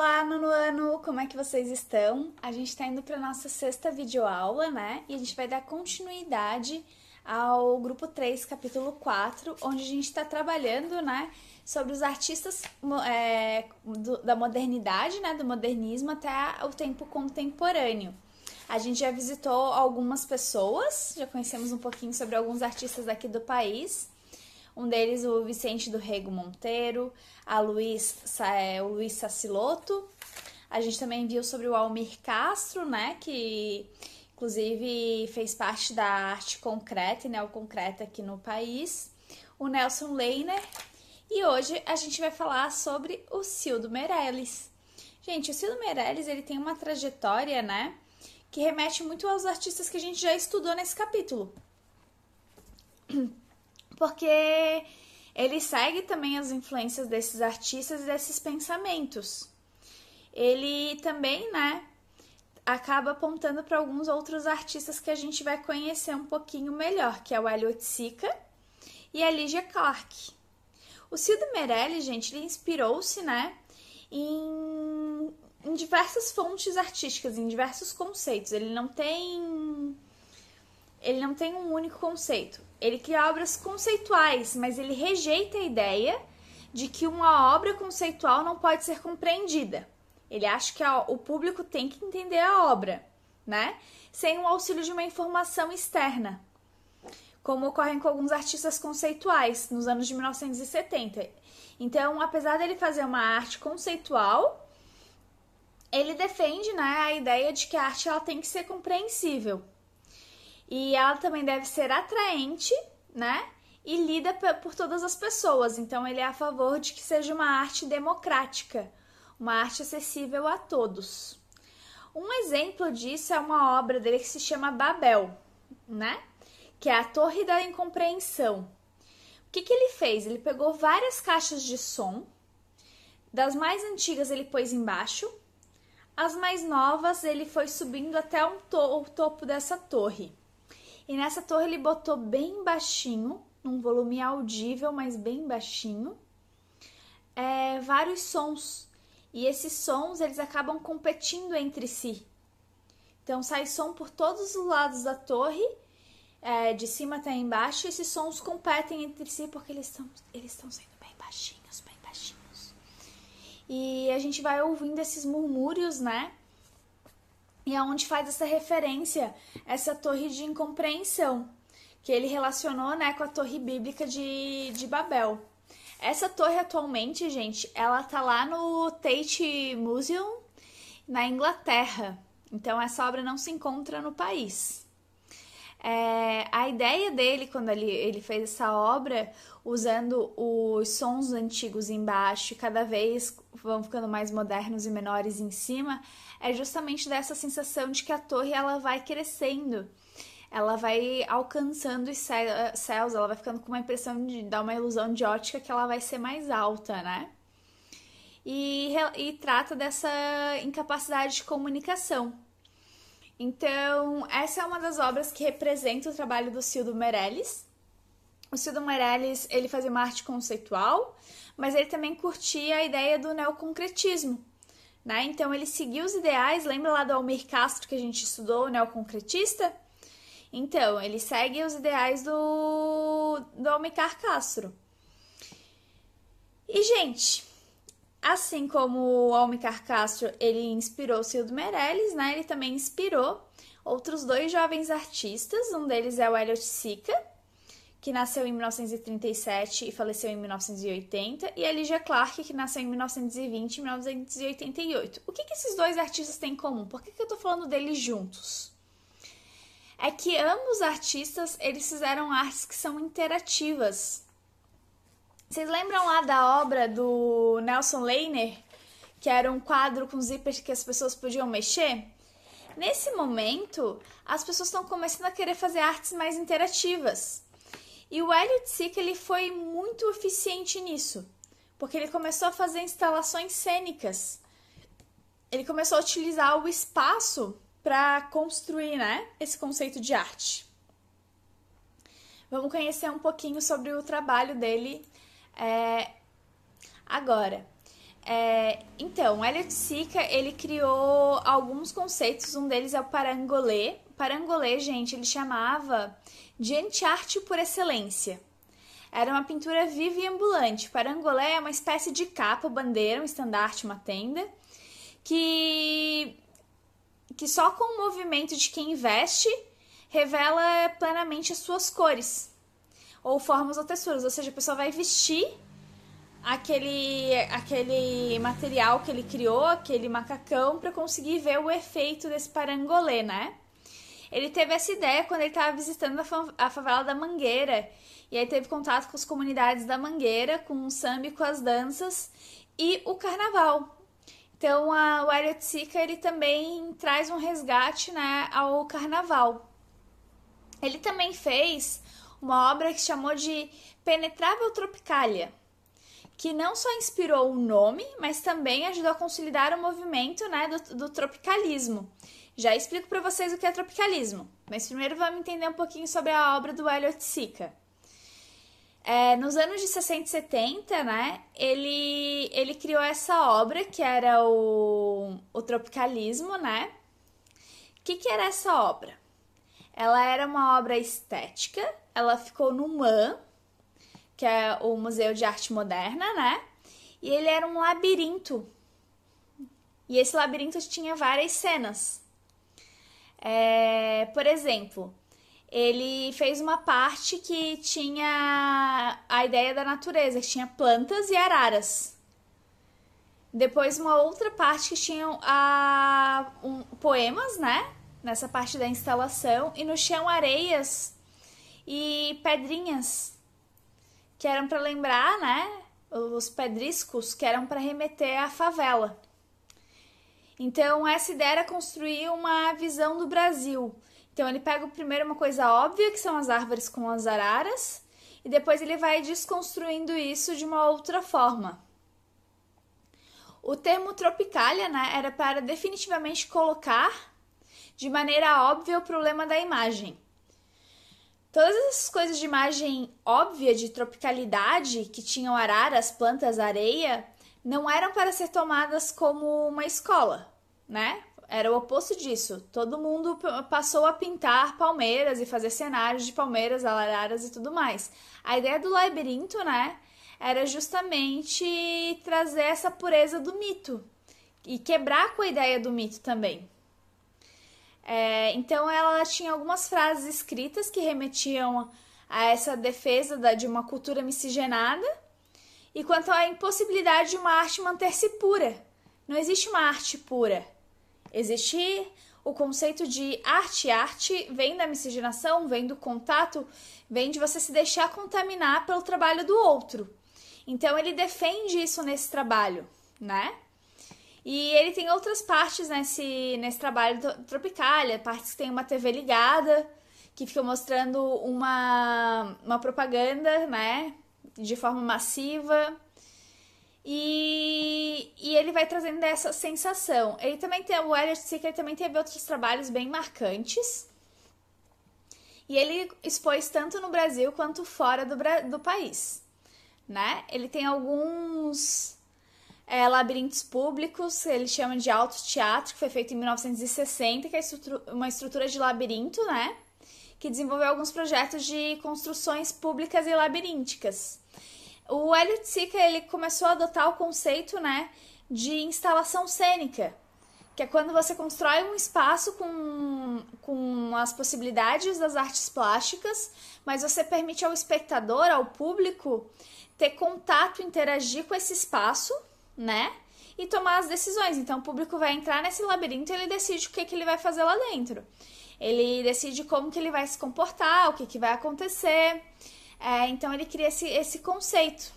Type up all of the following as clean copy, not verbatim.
Olá, nono ano! Como é que vocês estão? A gente está indo para nossa sexta videoaula, né? E a gente vai dar continuidade ao grupo 3, capítulo 4, onde a gente está trabalhando, né, sobre os artistas da modernidade, né, do modernismo até o tempo contemporâneo. A gente já visitou algumas pessoas, já conhecemos um pouquinho sobre alguns artistas aqui do país. Um deles, o Vicente do Rego Monteiro, o Luiz Sacilotto. A gente também viu sobre o Almir Castro, né, que inclusive fez parte da arte concreta e neoconcreta aqui no país. O Nelson Leiner. E hoje a gente vai falar sobre o Cildo Meirelles. Gente, o Cildo Meirelles, ele tem uma trajetória, né, que remete muito aos artistas que a gente já estudou nesse capítulo. Porque ele segue também as influências desses artistas e desses pensamentos. Ele também, né, acaba apontando para alguns outros artistas que a gente vai conhecer um pouquinho melhor, que é o Elliot Sica e a Lygia Clark. O Cildo Meirelles, gente, ele inspirou-se, né, em diversas fontes artísticas, em diversos conceitos. Ele não tem um único conceito. Ele cria obras conceituais, mas ele rejeita a ideia de que uma obra conceitual não pode ser compreendida. Ele acha que o público tem que entender a obra, né? Sem o auxílio de uma informação externa, como ocorre com alguns artistas conceituais nos anos de 1970. Então, apesar dele fazer uma arte conceitual, ele defende, né, a ideia de que a arte ela tem que ser compreensível. E ela também deve ser atraente, né? E lida por todas as pessoas. Então, ele é a favor de que seja uma arte democrática, uma arte acessível a todos. Um exemplo disso é uma obra dele que se chama Babel, né? Que é a Torre da Incompreensão. O que ele fez? Ele pegou várias caixas de som, das mais antigas ele pôs embaixo, as mais novas ele foi subindo até o topo dessa torre. E nessa torre ele botou bem baixinho, num volume audível, mas bem baixinho, vários sons. E esses sons, eles acabam competindo entre si. Então sai som por todos os lados da torre, de cima até embaixo, e esses sons competem entre si porque eles estão sendo bem baixinhos, bem baixinhos. E a gente vai ouvindo esses murmúrios, né? E é onde faz essa referência, essa torre de incompreensão, que ele relacionou, né, com a torre bíblica de Babel. Essa torre atualmente, gente, ela tá lá no Tate Museum, na Inglaterra. Então, essa obra não se encontra no país. A ideia dele, quando ele fez essa obra, usando os sons antigos embaixo e cada vez vão ficando mais modernos e menores em cima, é justamente dessa sensação de que a torre ela vai crescendo, ela vai alcançando os céus, ela vai ficando com uma impressão de dar uma ilusão de ótica que ela vai ser mais alta, né? E trata dessa incapacidade de comunicação. Então, essa é uma das obras que representa o trabalho do Cildo Meirelles. O Cildo Meirelles, ele fazia uma arte conceitual, mas ele também curtia a ideia do neoconcretismo, né? Então, ele seguiu os ideais, lembra lá do Almir Castro que a gente estudou, o neoconcretista? Então, ele segue os ideais do Almir Castro. E, gente, assim como o Almir Castro, ele inspirou o Cildo Meirelles, né? Ele também inspirou outros dois jovens artistas. Um deles é o Elliot Sica, que nasceu em 1937 e faleceu em 1980, e a Lygia Clark, que nasceu em 1920 e 1988. O que esses dois artistas têm em comum? Por que eu tô falando deles juntos? É que ambos artistas, eles fizeram artes que são interativas. Vocês lembram lá da obra do Nelson Leiner, que era um quadro com zippers que as pessoas podiam mexer? Nesse momento, as pessoas estão começando a querer fazer artes mais interativas. E o Elliot Sica, ele foi muito eficiente nisso, porque ele começou a fazer instalações cênicas. Ele começou a utilizar o espaço para construir, né, esse conceito de arte. Vamos conhecer um pouquinho sobre o trabalho dele agora. Então, o Elliot Sica, ele criou alguns conceitos, um deles é o parangolê. Parangolê, gente, ele chamava de anti-arte por excelência. Era uma pintura viva e ambulante. Parangolé é uma espécie de capa, bandeira, um estandarte, uma tenda, que só com o movimento de quem veste revela plenamente as suas cores, ou formas ou texturas. Ou seja, a pessoa vai vestir aquele material que ele criou, aquele macacão, para conseguir ver o efeito desse parangolê, né? Ele teve essa ideia quando ele estava visitando a favela da Mangueira, e aí teve contato com as comunidades da Mangueira, com o samba e com as danças e o carnaval. Então, o Elliot Sica, ele também traz um resgate, né, ao carnaval. Ele também fez uma obra que chamou de Penetrável Tropicália, que não só inspirou o nome, mas também ajudou a consolidar o movimento, né, do tropicalismo. Já explico para vocês o que é tropicalismo, mas primeiro vamos entender um pouquinho sobre a obra do Elliot Sica. Nos anos de 60 e 70, né, ele criou essa obra que era o tropicalismo, né? O que era essa obra? Ela era uma obra estética, ela ficou no MAM, que é o Museu de Arte Moderna, né? E ele era um labirinto. E esse labirinto tinha várias cenas. Por exemplo, ele fez uma parte que tinha a ideia da natureza, que tinha plantas e araras. Depois uma outra parte que tinha poemas, né? Nessa parte da instalação. E no chão areias e pedrinhas, que eram para lembrar, né? Os pedriscos, que eram para remeter à favela. Então, essa ideia era construir uma visão do Brasil. Então, ele pega primeiro uma coisa óbvia, que são as árvores com as araras, e depois ele vai desconstruindo isso de uma outra forma. O termo tropicália, né, era para definitivamente colocar de maneira óbvia o problema da imagem. Todas essas coisas de imagem óbvia, de tropicalidade, que tinham araras, plantas, areia, não eram para ser tomadas como uma escola, né? Era o oposto disso. Todo mundo passou a pintar palmeiras e fazer cenários de palmeiras, araras e tudo mais. A ideia do labirinto, né, era justamente trazer essa pureza do mito e quebrar com a ideia do mito também. Então ela tinha algumas frases escritas que remetiam a essa defesa de uma cultura miscigenada e quanto à impossibilidade de uma arte manter-se pura. Não existe uma arte pura. Existe o conceito de arte. Arte vem da miscigenação, vem do contato, vem de você se deixar contaminar pelo trabalho do outro. Então ele defende isso nesse trabalho, né? E ele tem outras partes nesse trabalho Tropicália, partes que tem uma TV ligada, que fica mostrando uma propaganda, né, de forma massiva. E ele vai trazendo essa sensação. Ele também tem, o Elliot Sica também teve outros trabalhos bem marcantes. E ele expôs tanto no Brasil quanto fora do país, né? Ele tem alguns labirintos públicos, ele chama de autoteatro, que foi feito em 1960, que é uma estrutura de labirinto, né? Que desenvolveu alguns projetos de construções públicas e labirínticas. O Elliot Sica, ele começou a adotar o conceito, né, de instalação cênica, que é quando você constrói um espaço com as possibilidades das artes plásticas, mas você permite ao espectador, ao público, ter contato, interagir com esse espaço, né, e tomar as decisões. Então o público vai entrar nesse labirinto e ele decide o que ele vai fazer lá dentro. Ele decide como que ele vai se comportar, o que vai acontecer. Então ele cria esse conceito.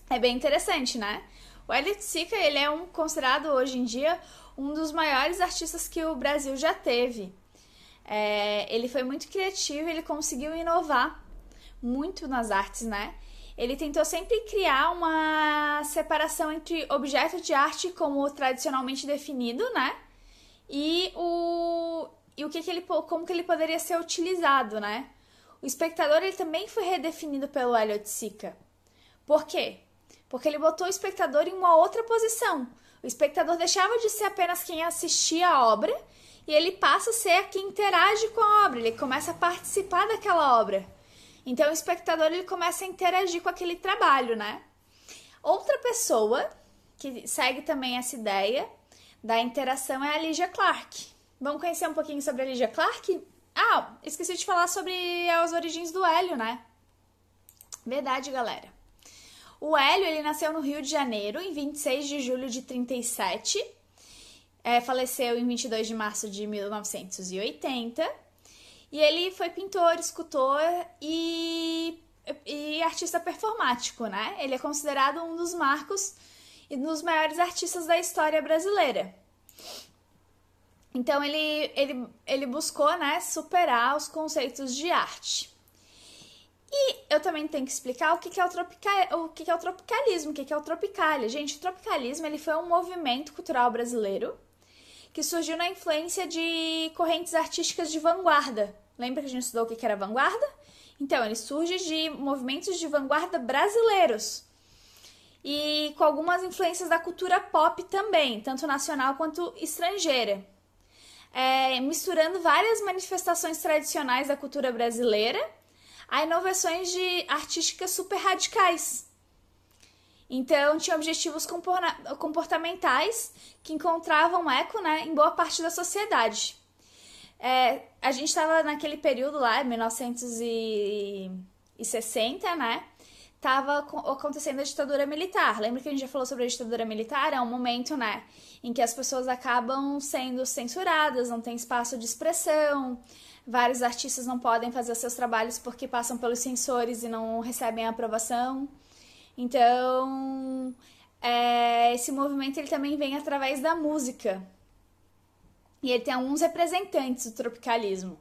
É bem interessante, né? O Elliot Sica, ele é considerado hoje em dia um dos maiores artistas que o Brasil já teve. Ele foi muito criativo, ele conseguiu inovar muito nas artes, né? Ele tentou sempre criar uma separação entre objeto de arte como tradicionalmente definido, né? E como que ele poderia ser utilizado, né? O espectador, ele também foi redefinido pelo Elliot Sica. Por quê? porque ele botou o espectador em uma outra posição. O espectador deixava de ser apenas quem assistia a obra e ele passa a ser quem interage com a obra, ele começa a participar daquela obra. Então o espectador ele começa a interagir com aquele trabalho, né? Outra pessoa que segue também essa ideia da interação é a Lygia Clark. Vamos conhecer um pouquinho sobre a Lygia Clark? Ah, esqueci de falar sobre as origens do Hélio, né? Verdade, galera. O Hélio, ele nasceu no Rio de Janeiro, em 26 de julho de 37. Faleceu em 22 de março de 1980. E ele foi pintor, escultor e artista performático, né? Ele é considerado um dos marcos e dos maiores artistas da história brasileira. Então, ele buscou, né, superar os conceitos de arte. E eu também tenho que explicar o que é o tropicalismo, o que é o Tropicália. Gente, o tropicalismo ele foi um movimento cultural brasileiro que surgiu na influência de correntes artísticas de vanguarda. Lembra que a gente estudou o que era vanguarda? Então, ele surge de movimentos de vanguarda brasileiros e com algumas influências da cultura pop também, tanto nacional quanto estrangeira. Misturando várias manifestações tradicionais da cultura brasileira a inovações artísticas super radicais. Então, tinha objetivos comportamentais que encontravam eco, né, em boa parte da sociedade. A gente estava naquele período lá, 1960, né? Tava acontecendo a ditadura militar. Lembra que a gente já falou sobre a ditadura militar? É um momento, né, em que as pessoas acabam sendo censuradas, não tem espaço de expressão, vários artistas não podem fazer seus trabalhos porque passam pelos censores e não recebem a aprovação. Então, esse movimento ele também vem através da música. E ele tem alguns representantes do tropicalismo.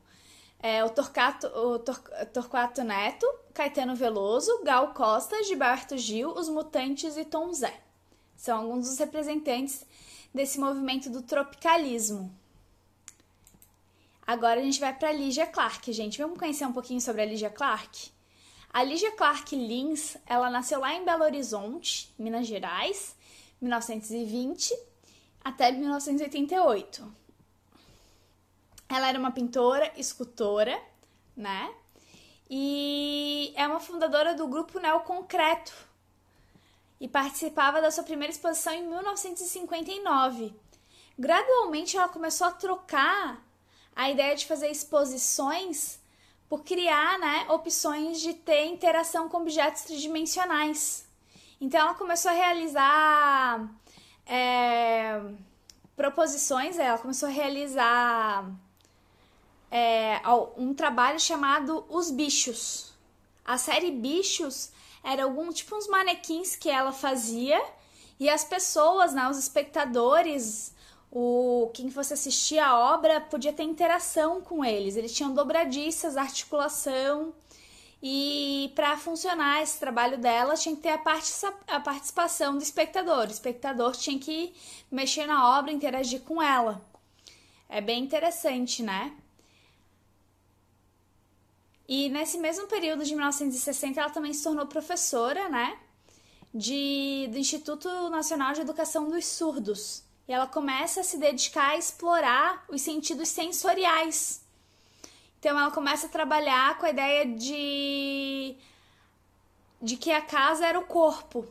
Torquato Neto, Caetano Veloso, Gal Costa, Gilberto Gil, Os Mutantes e Tom Zé. São alguns dos representantes desse movimento do tropicalismo. Agora a gente vai para a Lygia Clark, gente. Vamos conhecer um pouquinho sobre a Lygia Clark? A Lygia Clark Lins, ela nasceu lá em Belo Horizonte, Minas Gerais, 1920 até 1988. Ela era uma pintora, escultora, né? E é uma fundadora do grupo Neoconcreto e participava da sua primeira exposição em 1959. Gradualmente ela começou a trocar a ideia de fazer exposições por criar, né, opções de ter interação com objetos tridimensionais. Então ela começou a realizar proposições, ela começou a realizar um trabalho chamado Os Bichos. A série Bichos era tipo uns manequins que ela fazia e as pessoas, né, os espectadores, quem fosse assistir a obra podia ter interação com eles. Eles tinham dobradiças, articulação e para funcionar esse trabalho dela tinha que ter a participação do espectador. O espectador tinha que mexer na obra, interagir com ela. É bem interessante, né? E nesse mesmo período de 1960, ela também se tornou professora, né, do Instituto Nacional de Educação dos Surdos. E ela começa a se dedicar a explorar os sentidos sensoriais. Então, ela começa a trabalhar com a ideia de que a casa era o corpo.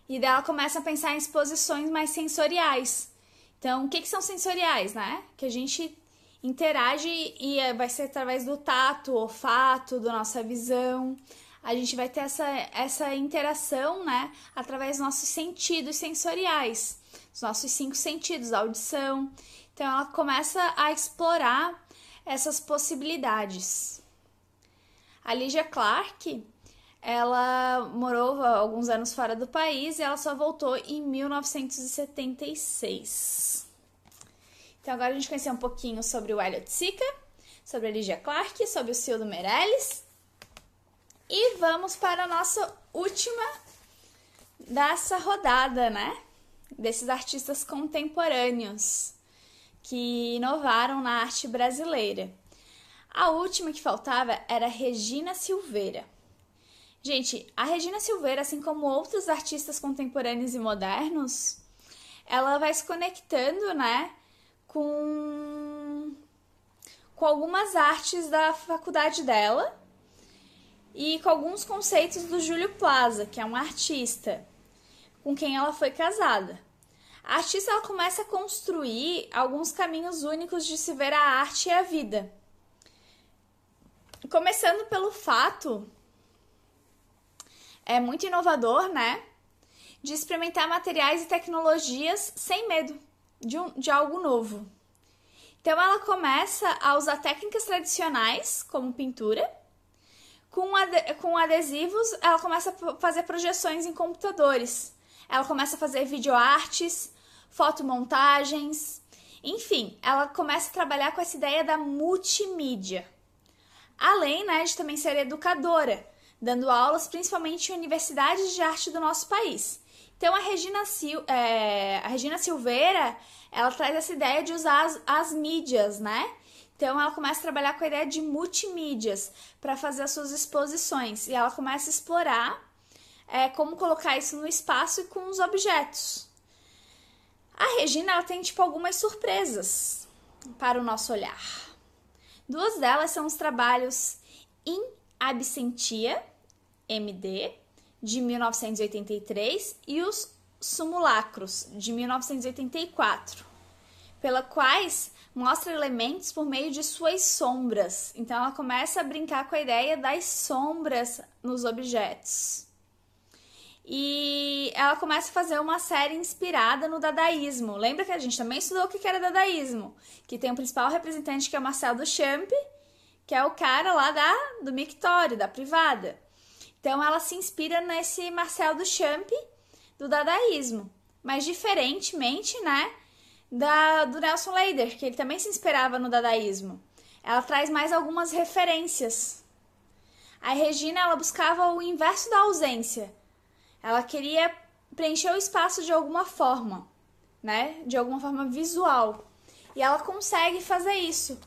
E daí ela começa a pensar em exposições mais sensoriais. Então, o que são sensoriais, né? Que a gente interage e vai ser através do tato, olfato, da nossa visão. A gente vai ter essa interação, né, através dos nossos sentidos sensoriais, dos nossos 5 sentidos, a audição. Então, ela começa a explorar essas possibilidades. A Lygia Clark, ela morou alguns anos fora do país e ela só voltou em 1976. Então, agora a gente conheceu um pouquinho sobre o Hélio Sica, sobre a Lygia Clark, sobre o Cildo Meirelles. E vamos para a nossa última dessa rodada, né? Desses artistas contemporâneos que inovaram na arte brasileira. A última que faltava era Regina Silveira. Gente, a Regina Silveira, assim como outros artistas contemporâneos e modernos, ela vai se conectando, né, com algumas artes da faculdade dela e com alguns conceitos do Júlio Plaza, que é um artista com quem ela foi casada. A artista ela começa a construir alguns caminhos únicos de se ver a arte e a vida. Começando pelo fato, é muito inovador, né, de experimentar materiais e tecnologias sem medo de algo novo. Então ela começa a usar técnicas tradicionais, como pintura. Com adesivos, ela começa a fazer projeções em computadores. Ela começa a fazer videoartes, fotomontagens. Enfim, ela começa a trabalhar com essa ideia da multimídia. Além, né, de também ser educadora, dando aulas principalmente em universidades de arte do nosso país. Então a Regina Silveira, ela traz essa ideia de usar as mídias, né? Então ela começa a trabalhar com a ideia de multimídias para fazer as suas exposições. E ela começa a explorar como colocar isso no espaço e com os objetos. A Regina, ela tem algumas surpresas para o nosso olhar. Duas delas são os trabalhos In Absentia, MD, de 1983, e os Simulacros, de 1984, pela quais mostra elementos por meio de suas sombras. Então ela começa a brincar com a ideia das sombras nos objetos. E ela começa a fazer uma série inspirada no dadaísmo. Lembra que a gente também estudou o que era dadaísmo? Que tem o principal representante, que é o Marcel Duchamp, que é o cara lá do mictório, da privada. Então ela se inspira nesse Marcel Duchamp do dadaísmo. Mas diferentemente, né, do Nelson Leider, que ele também se inspirava no dadaísmo. Ela traz mais algumas referências. A Regina, ela buscava o inverso da ausência. Ela queria preencher o espaço de alguma forma, né? De alguma forma visual. E ela consegue fazer isso.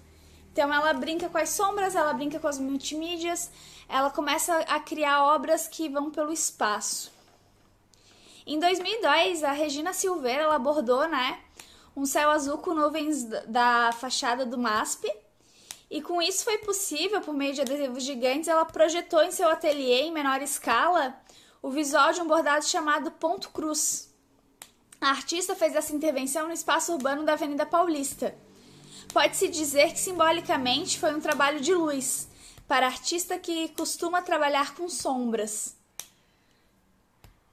Então ela brinca com as sombras, ela brinca com as multimídias, ela começa a criar obras que vão pelo espaço. Em 2002, a Regina Silveira ela abordou, né, um céu azul com nuvens da fachada do MASP. E com isso foi possível, por meio de adesivos gigantes, ela projetou em seu ateliê, em menor escala, o visual de um bordado chamado Ponto Cruz. A artista fez essa intervenção no espaço urbano da Avenida Paulista. Pode-se dizer que, simbolicamente, foi um trabalho de luz, para a artista que costuma trabalhar com sombras.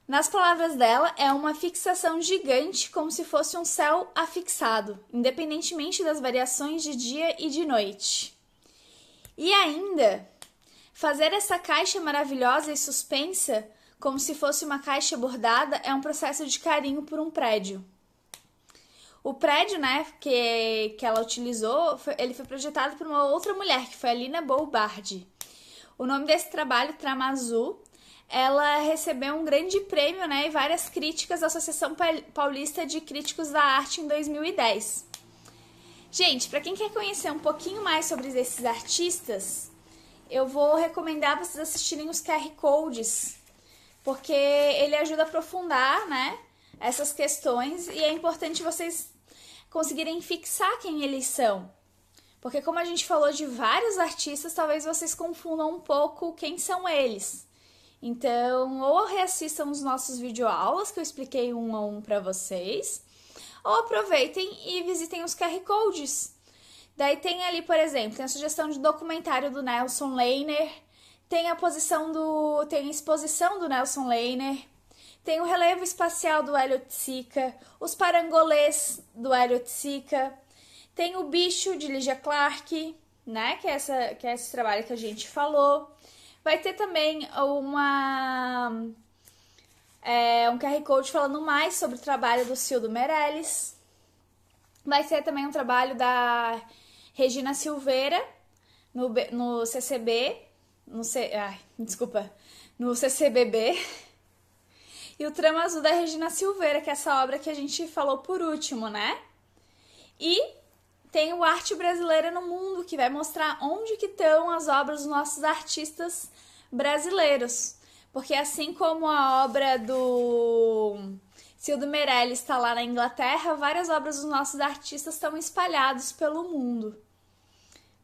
Nas palavras dela, é uma fixação gigante, como se fosse um céu afixado, independentemente das variações de dia e de noite. E ainda, fazer essa caixa maravilhosa e suspensa, como se fosse uma caixa bordada, é um processo de carinho por um prédio. O prédio, né, que ela utilizou, ele foi projetado por uma outra mulher, que foi a Lina Bobardi. O nome desse trabalho, Trama Azul, ela recebeu um grande prêmio, né, e várias críticas da Associação Paulista de Críticos da Arte em 2010. Gente, para quem quer conhecer um pouquinho mais sobre esses artistas, eu vou recomendar vocês assistirem os QR Codes, porque ele ajuda a aprofundar, né, essas questões, e é importante vocês conseguirem fixar quem eles são. Porque como a gente falou de vários artistas, talvez vocês confundam um pouco quem são eles. Então, ou reassistam os nossos videoaulas, que eu expliquei um a um para vocês, ou aproveitem e visitem os QR Codes. Daí tem ali, por exemplo, tem a sugestão de documentário do Nelson Leiner, tem a exposição do Nelson Leiner, tem o relevo espacial do Hélio Tsica, os parangolês do Hélio Tsica, tem o bicho de Lígia Clark, né, que é esse trabalho que a gente falou. Vai ter também um QR Code falando mais sobre o trabalho do Cildo Meirelles. Vai ter também um trabalho da Regina Silveira no CCB, no CCBB. E o Trama Azul da Regina Silveira, que é essa obra que a gente falou por último, né? E tem o Arte Brasileira no Mundo, que vai mostrar onde que estão as obras dos nossos artistas brasileiros. Porque assim como a obra do Cildo Meirelles está lá na Inglaterra, várias obras dos nossos artistas estão espalhadas pelo mundo.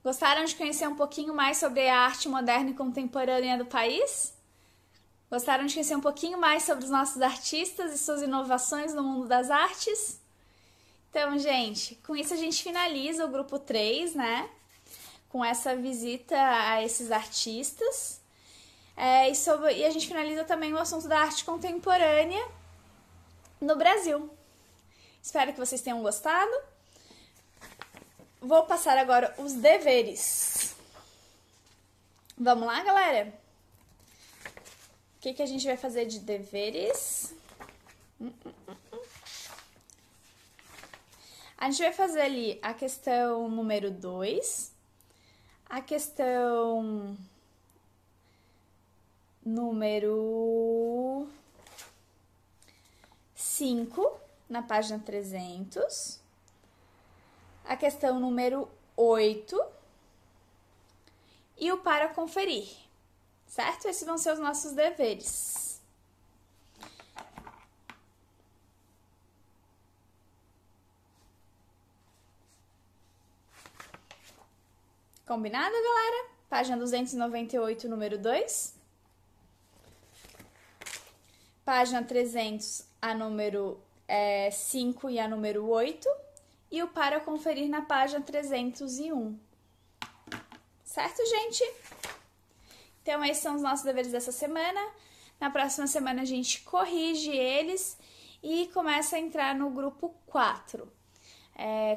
Gostaram de conhecer um pouquinho mais sobre a arte moderna e contemporânea do país? Gostaram de conhecer um pouquinho mais sobre os nossos artistas e suas inovações no mundo das artes? Então, gente, com isso a gente finaliza o grupo 3, né? Com essa visita a esses artistas. E a gente finaliza também o assunto da arte contemporânea no Brasil. Espero que vocês tenham gostado. Vou passar agora os deveres. Vamos lá, galera? O que a gente vai fazer de deveres? A gente vai fazer ali a questão número 2, a questão número 5, na página 300, a questão número 8 e o para conferir, certo? Esses vão ser os nossos deveres. Combinado, galera? Página 298, número 2. Página 300, a número 5 e a número 8. E o para conferir na página 301. Certo, gente? Então, esses são os nossos deveres dessa semana. Na próxima semana, a gente corrige eles e começa a entrar no grupo 4.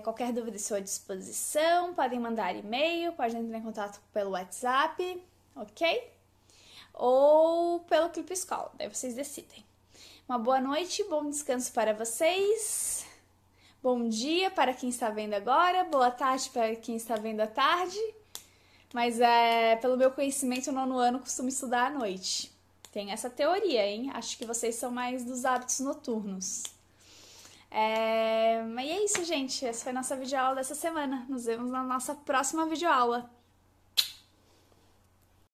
Qualquer dúvida à sua disposição, podem mandar e-mail, podem entrar em contato pelo WhatsApp, ok? Ou pelo Clip School, daí vocês decidem. Uma boa noite, bom descanso para vocês, bom dia para quem está vendo agora, boa tarde para quem está vendo à tarde, mas pelo meu conhecimento, no 9º ano costumo estudar à noite. Tem essa teoria, hein? Acho que vocês são mais dos hábitos noturnos. Mas é isso, gente. Essa foi a nossa videoaula dessa semana. Nos vemos na nossa próxima videoaula.